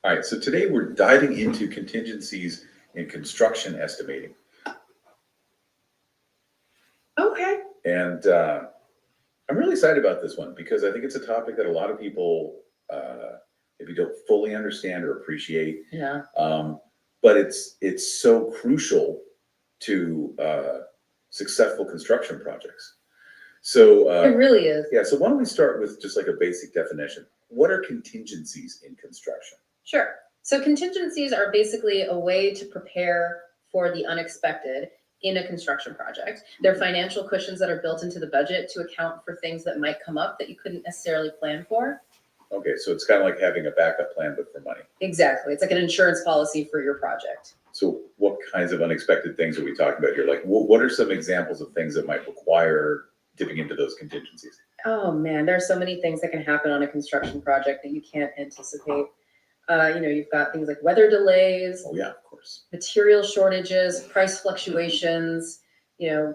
All right, so today we're diving into contingencies in construction estimating. Okay. And I'm really excited about this one because I think it's a topic that a lot of people maybe don't fully understand or appreciate. Yeah. But it's so crucial to successful construction projects. So It really is. yeah, so why don't we start with just like a basic definition? What are contingencies in construction? Sure. So contingencies are basically a way to prepare for the unexpected in a construction project. They're financial cushions that are built into the budget to account for things that might come up that you couldn't necessarily plan for. Okay, so it's kind of like having a backup plan, but for money. Exactly. It's like an insurance policy for your project. So what kinds of unexpected things are we talking about here? Like what are some examples of things that might require dipping into those contingencies? Oh man, there are so many things that can happen on a construction project that you can't anticipate. You've got things like weather delays, Oh yeah, of course. material shortages, price fluctuations.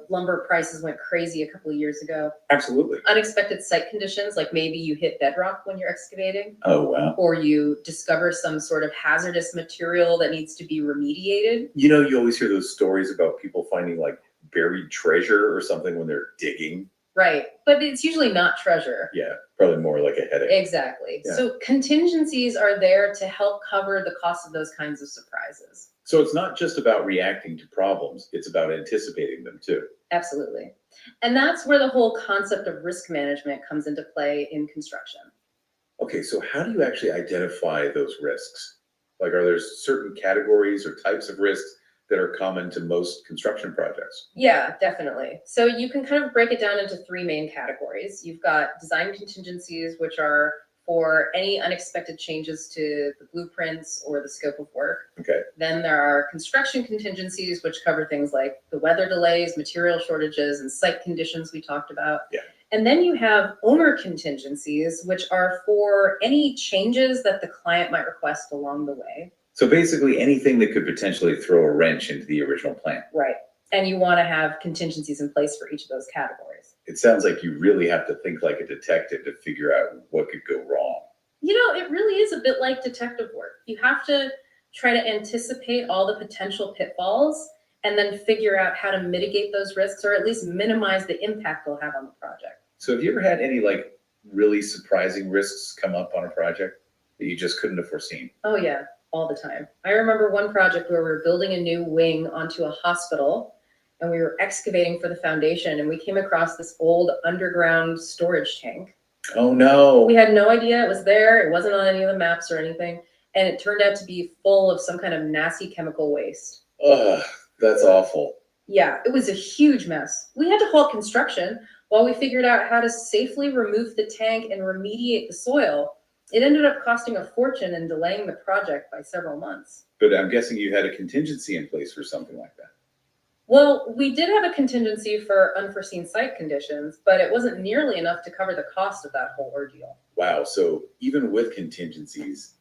Lumber prices went crazy a couple of years ago. Absolutely. Unexpected site conditions, like maybe you hit bedrock when you're excavating, Oh wow. or you discover some sort of hazardous material that needs to be remediated. You always hear those stories about people finding like buried treasure or something when they're digging. Right. But it's usually not treasure. Yeah, probably more like a headache. Exactly. Yeah. So contingencies are there to help cover the cost of those kinds of surprises. So it's not just about reacting to problems, it's about anticipating them too. Absolutely. And that's where the whole concept of risk management comes into play in construction. Okay, so how do you actually identify those risks? Like, are there certain categories or types of risks that are common to most construction projects? Yeah, definitely. So you can kind of break it down into three main categories. You've got design contingencies, which are for any unexpected changes to the blueprints or the scope of work. Okay. Then there are construction contingencies, which cover things like the weather delays, material shortages, and site conditions we talked about. Yeah. And then you have owner contingencies, which are for any changes that the client might request along the way. So basically anything that could potentially throw a wrench into the original plan. Right. And you want to have contingencies in place for each of those categories. It sounds like you really have to think like a detective to figure out what could go wrong. It really is a bit like detective work. You have to try to anticipate all the potential pitfalls and then figure out how to mitigate those risks or at least minimize the impact they'll have on the project. So have you ever had any like really surprising risks come up on a project that you just couldn't have foreseen? Oh yeah, all the time. I remember one project where we were building a new wing onto a hospital and we were excavating for the foundation and we came across this old underground storage tank. Oh no. We had no idea it was there. It wasn't on any of the maps or anything. And it turned out to be full of some kind of nasty chemical waste. Ugh, that's awful. Yeah, it was a huge mess. We had to halt construction while we figured out how to safely remove the tank and remediate the soil. It ended up costing a fortune and delaying the project by several months. But I'm guessing you had a contingency in place for something like that. Well, we did have a contingency for unforeseen site conditions, but it wasn't nearly enough to cover the cost of that whole ordeal. Wow, so even with contingencies,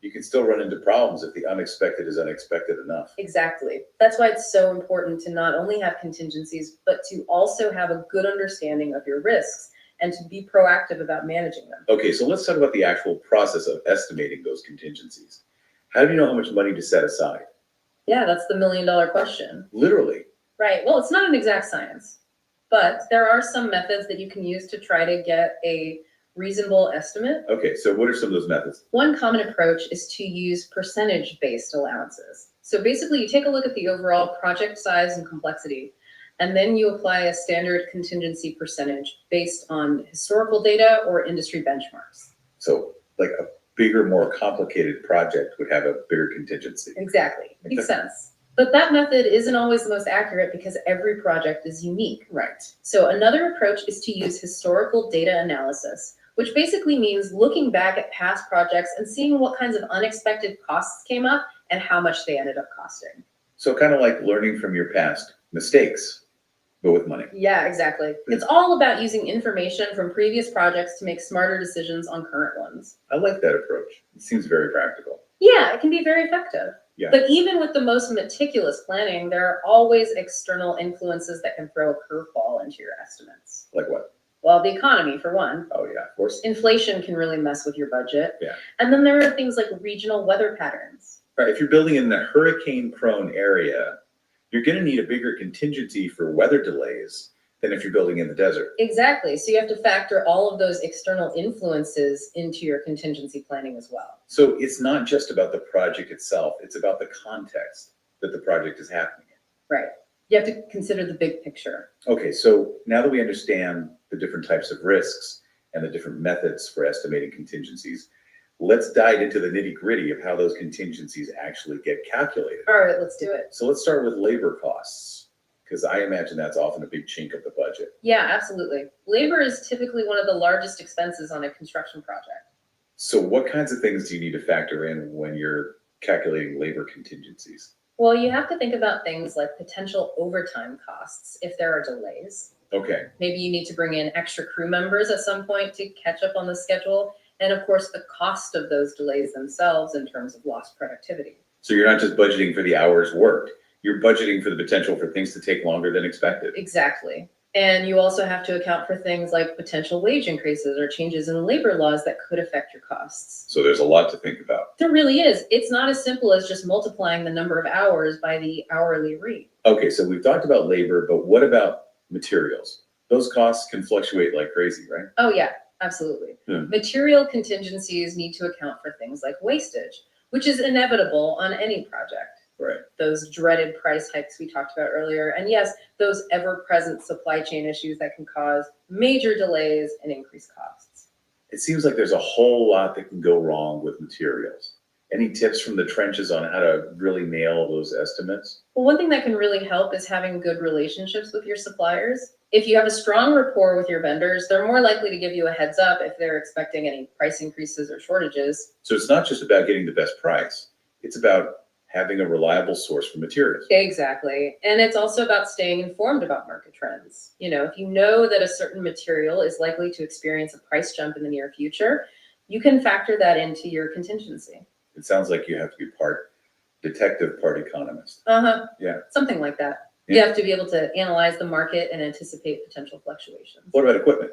you can still run into problems if the unexpected is unexpected enough. Exactly. That's why it's so important to not only have contingencies, but to also have a good understanding of your risks and to be proactive about managing them. Okay, so let's talk about the actual process of estimating those contingencies. How do you know how much money to set aside? Yeah, that's the $1 million question. Literally. Right. Well, it's not an exact science, but there are some methods that you can use to try to get a reasonable estimate. Okay, so what are some of those methods? One common approach is to use percentage-based allowances. So basically, you take a look at the overall project size and complexity, and then you apply a standard contingency percentage based on historical data or industry benchmarks. So like a bigger, more complicated project would have a bigger contingency. Exactly. Makes sense. But that method isn't always the most accurate because every project is unique. Right. So another approach is to use historical data analysis, which basically means looking back at past projects and seeing what kinds of unexpected costs came up and how much they ended up costing. So kind of like learning from your past mistakes, but with money. Yeah, exactly. It's all about using information from previous projects to make smarter decisions on current ones. I like that approach. It seems very practical. Yeah, it can be very effective. Yeah. But even with the most meticulous planning, there are always external influences that can throw a curveball into your estimates. Like what? Well, the economy, for one. Oh yeah, of course. Inflation can really mess with your budget. Yeah. And then there are things like regional weather patterns. Right, if you're building in a hurricane-prone area, you're gonna need a bigger contingency for weather delays than if you're building in the desert. Exactly. So you have to factor all of those external influences into your contingency planning as well. So it's not just about the project itself, it's about the context that the project is happening in. Right. You have to consider the big picture. Okay, so now that we understand the different types of risks and the different methods for estimating contingencies, let's dive into the nitty-gritty of how those contingencies actually get calculated. All right, let's do it. So let's start with labor costs, because I imagine that's often a big chink of the budget. Yeah, absolutely. Labor is typically one of the largest expenses on a construction project. So what kinds of things do you need to factor in when you're calculating labor contingencies? Well, you have to think about things like potential overtime costs if there are delays. Okay, Maybe you need to bring in extra crew members at some point to catch up on the schedule. And of course, the cost of those delays themselves in terms of lost productivity. so you're not just budgeting for the hours worked, you're budgeting for the potential for things to take longer than expected. Exactly. And you also have to account for things like potential wage increases or changes in labor laws that could affect your costs. So there's a lot to think about. There really is. It's not as simple as just multiplying the number of hours by the hourly rate. Okay, so we've talked about labor, but what about materials? Those costs can fluctuate like crazy, right? Oh, yeah, absolutely. Hmm. Material contingencies need to account for things like wastage, which is inevitable on any project. Right. Those dreaded price hikes we talked about earlier. And yes, those ever-present supply chain issues that can cause major delays and increased costs. It seems like there's a whole lot that can go wrong with materials. Any tips from the trenches on how to really nail those estimates? Well, one thing that can really help is having good relationships with your suppliers. If you have a strong rapport with your vendors, they're more likely to give you a heads up if they're expecting any price increases or shortages. So it's not just about getting the best price, it's about having a reliable source for materials. Exactly. And it's also about staying informed about market trends. If you know that a certain material is likely to experience a price jump in the near future, you can factor that into your contingency. It sounds like you have to be part detective, part economist. Uh-huh. Yeah. Something like that. Yeah. You have to be able to analyze the market and anticipate potential fluctuations. What about equipment?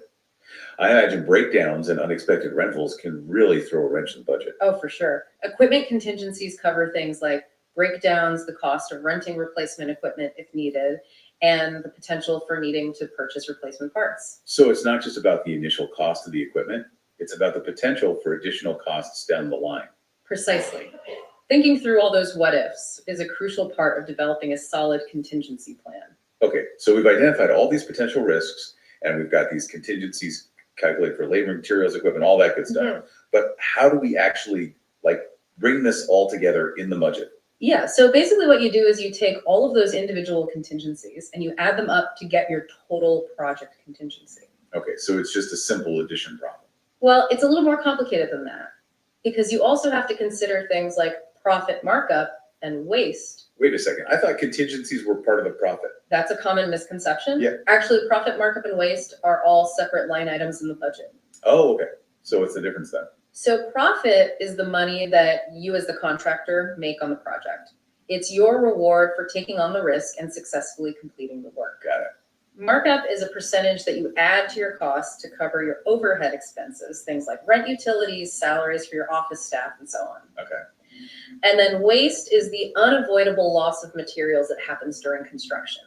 I imagine breakdowns and unexpected rentals can really throw a wrench in the budget. Oh, for sure. Equipment contingencies cover things like breakdowns, the cost of renting replacement equipment if needed, and the potential for needing to purchase replacement parts. So it's not just about the initial cost of the equipment, it's about the potential for additional costs down the line. Precisely. Thinking through all those what ifs is a crucial part of developing a solid contingency plan. Okay, so we've identified all these potential risks and we've got these contingencies calculated for labor, materials, equipment, all that good stuff. Mhm. But how do we actually bring this all together in the budget? Yeah, so basically what you do is you take all of those individual contingencies and you add them up to get your total project contingency. Okay, so it's just a simple addition problem. Well, it's a little more complicated than that because you also have to consider things like profit markup and waste. Wait a second, I thought contingencies were part of the profit. That's a common misconception. Yeah. Actually, profit markup and waste are all separate line items in the budget. Oh, okay, so what's the difference then? So profit is the money that you as the contractor make on the project. It's your reward for taking on the risk and successfully completing the work. Got it. Markup is a percentage that you add to your costs to cover your overhead expenses, things like rent, utilities, salaries for your office staff, and so on. Okay. And then waste is the unavoidable loss of materials that happens during construction.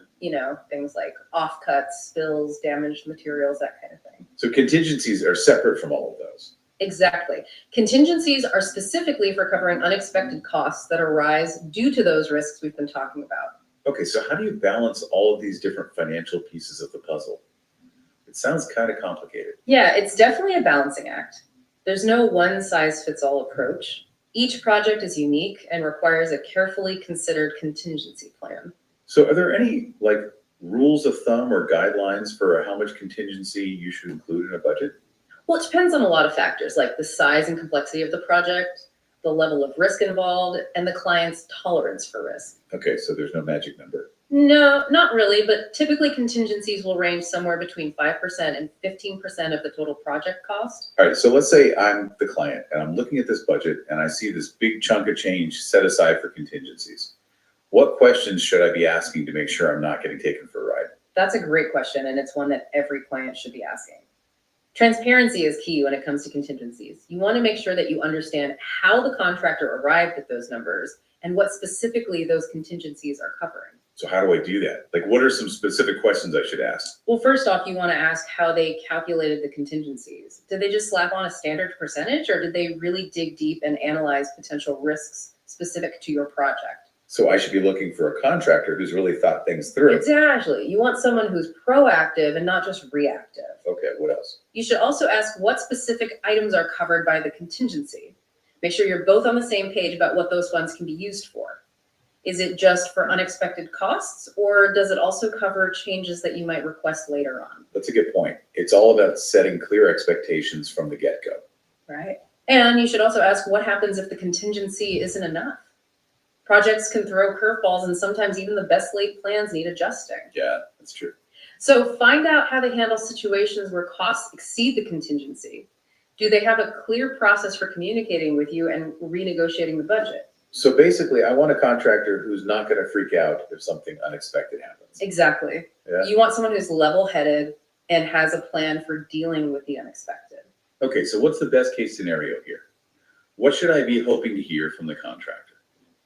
Things like offcuts, spills, damaged materials, that kind of thing. So contingencies are separate from all of those. Exactly. Contingencies are specifically for covering unexpected costs that arise due to those risks we've been talking about. Okay, so how do you balance all of these different financial pieces of the puzzle? It sounds kind of complicated. Yeah, it's definitely a balancing act. There's no one-size-fits-all approach. Each project is unique and requires a carefully considered contingency plan. So are there any rules of thumb or guidelines for how much contingency you should include in a budget? Well, it depends on a lot of factors, like the size and complexity of the project, the level of risk involved, and the client's tolerance for risk. Okay, so there's no magic number. No, not really, but typically contingencies will range somewhere between 5% and 15% of the total project cost. All right, so let's say I'm the client and I'm looking at this budget and I see this big chunk of change set aside for contingencies. What questions should I be asking to make sure I'm not getting taken for a ride? That's a great question, and it's one that every client should be asking. Transparency is key when it comes to contingencies. You want to make sure that you understand how the contractor arrived at those numbers and what specifically those contingencies are covering. So how do I do that? Like, what are some specific questions I should ask? Well, first off, you want to ask how they calculated the contingencies. Did they just slap on a standard percentage, or did they really dig deep and analyze potential risks specific to your project? So I should be looking for a contractor who's really thought things through. Exactly. You want someone who's proactive and not just reactive. Okay, what else? You should also ask what specific items are covered by the contingency. Make sure you're both on the same page about what those funds can be used for. Is it just for unexpected costs, or does it also cover changes that you might request later on? That's a good point. It's all about setting clear expectations from the get-go. Right. And you should also ask what happens if the contingency isn't enough. Projects can throw curveballs, and sometimes even the best laid plans need adjusting. Yeah, that's true. So find out how they handle situations where costs exceed the contingency. Do they have a clear process for communicating with you and renegotiating the budget? So basically, I want a contractor who's not going to freak out if something unexpected happens. Exactly. Yeah. You want someone who's level-headed and has a plan for dealing with the unexpected. Okay, so what's the best case scenario here? What should I be hoping to hear from the contractor?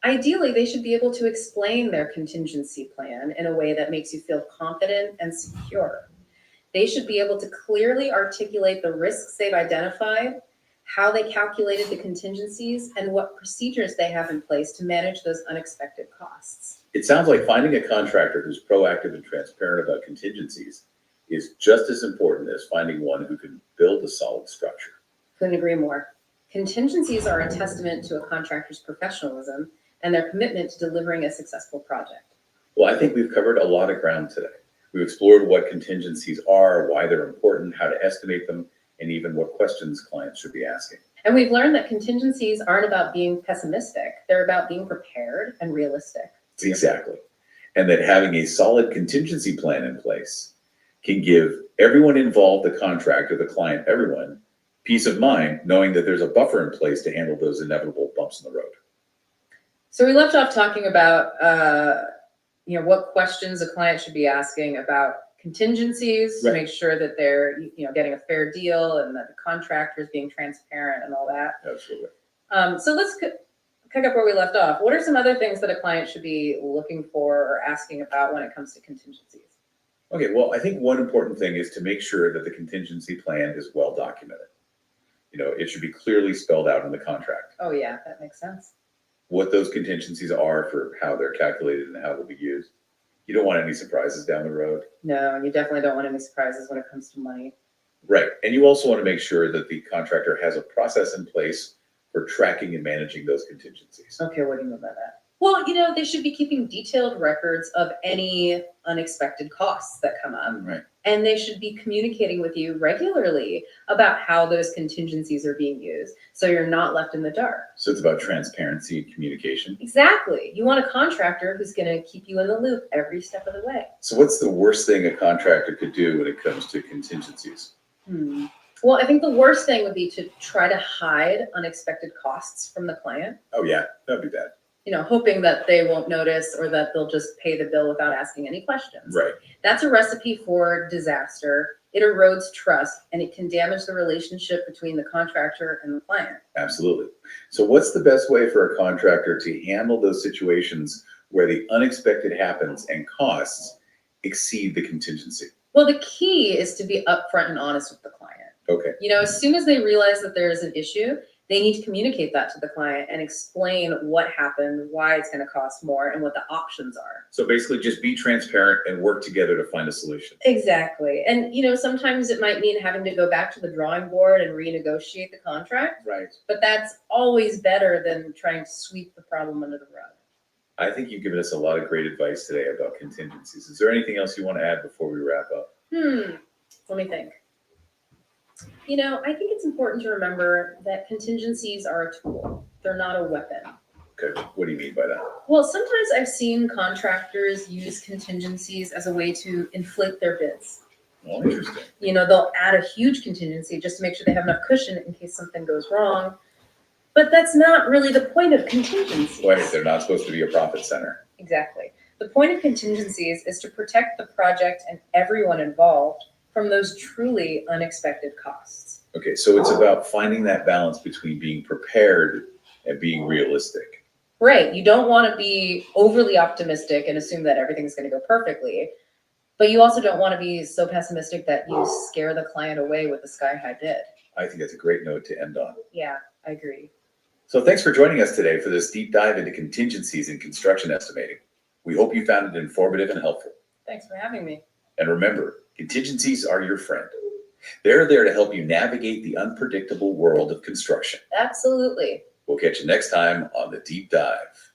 Ideally, they should be able to explain their contingency plan in a way that makes you feel confident and secure. They should be able to clearly articulate the risks they've identified, how they calculated the contingencies, and what procedures they have in place to manage those unexpected costs. It sounds like finding a contractor who's proactive and transparent about contingencies is just as important as finding one who can build a solid structure. Couldn't agree more. Contingencies are a testament to a contractor's professionalism and their commitment to delivering a successful project. Well, I think we've covered a lot of ground today. We've explored what contingencies are, why they're important, how to estimate them, and even what questions clients should be asking. And we've learned that contingencies aren't about being pessimistic. They're about being prepared and realistic. Exactly. And that having a solid contingency plan in place can give everyone involved, the contractor, the client, everyone, peace of mind, knowing that there's a buffer in place to handle those inevitable bumps in the road. So we left off talking about, what questions a client should be asking about contingencies to Right. make sure that they're, getting a fair deal and that the contractor is being transparent and all that. Absolutely. So let's pick up where we left off. What are some other things that a client should be looking for or asking about when it comes to contingencies? Okay, well, I think one important thing is to make sure that the contingency plan is well documented. It should be clearly spelled out in the contract Oh, yeah, that makes sense. what those contingencies are, for how they're calculated and how they'll be used. You don't want any surprises down the road. No, and you definitely don't want any surprises when it comes to money. Right. And you also want to make sure that the contractor has a process in place for tracking and managing those contingencies. Okay, what do you mean by that? Well, they should be keeping detailed records of any unexpected costs that come up. Right. And they should be communicating with you regularly about how those contingencies are being used, so you're not left in the dark. So it's about transparency and communication. Exactly. You want a contractor who's going to keep you in the loop every step of the way. So what's the worst thing a contractor could do when it comes to contingencies? Well, I think the worst thing would be to try to hide unexpected costs from the client, Oh yeah, that'd be bad. hoping that they won't notice or that they'll just pay the bill without asking any questions. Right. That's a recipe for disaster. It erodes trust, and it can damage the relationship between the contractor and the client. Absolutely. So what's the best way for a contractor to handle those situations where the unexpected happens and costs exceed the contingency? Well, the key is to be upfront and honest with the client. Okay. As soon as they realize that there is an issue, they need to communicate that to the client and explain what happened, why it's going to cost more, and what the options are. So basically just be transparent and work together to find a solution. Exactly. And, sometimes it might mean having to go back to the drawing board and renegotiate the contract, Right. but that's always better than trying to sweep the problem under the rug. I think you've given us a lot of great advice today about contingencies. Is there anything else you want to add before we wrap up? Let me think. I think it's important to remember that contingencies are a tool. They're not a weapon. Okay. What do you mean by that? Well, sometimes I've seen contractors use contingencies as a way to inflate their bids. Well, interesting. They'll add a huge contingency just to make sure they have enough cushion in case something goes wrong. But that's not really the point of contingencies. Wait, they're not supposed to be a profit center. Exactly. The point of contingencies is to protect the project and everyone involved from those truly unexpected costs. Okay, so it's about finding that balance between being prepared and being realistic. Right. You don't want to be overly optimistic and assume that everything's going to go perfectly, but you also don't want to be so pessimistic that you scare the client away with a sky-high bid. I think that's a great note to end on. Yeah, I agree. So thanks for joining us today for this deep dive into contingencies in construction estimating. We hope you found it informative and helpful. Thanks for having me. And remember, contingencies are your friend. They're there to help you navigate the unpredictable world of construction. Absolutely. We'll catch you next time on The Deep Dive.